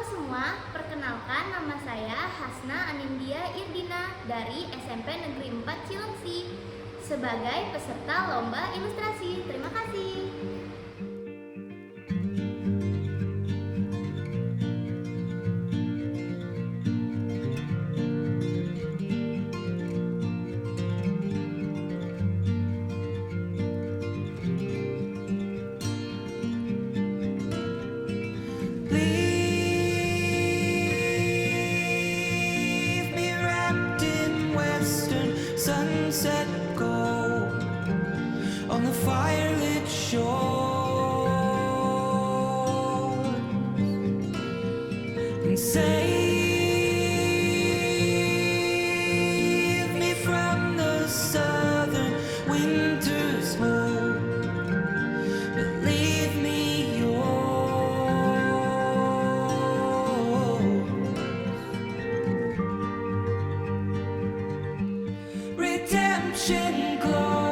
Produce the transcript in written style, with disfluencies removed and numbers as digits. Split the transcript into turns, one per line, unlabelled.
semua, perkenalkan nama saya HASNA ANINDYA IRDINA dari SMP Negeri 4 Cileungsi sebagai peserta Lomba Ilustrasi. Terima kasih.
Sunset gold on the firelit shore and save me from the southern winter's hold, but leave me redemption glow.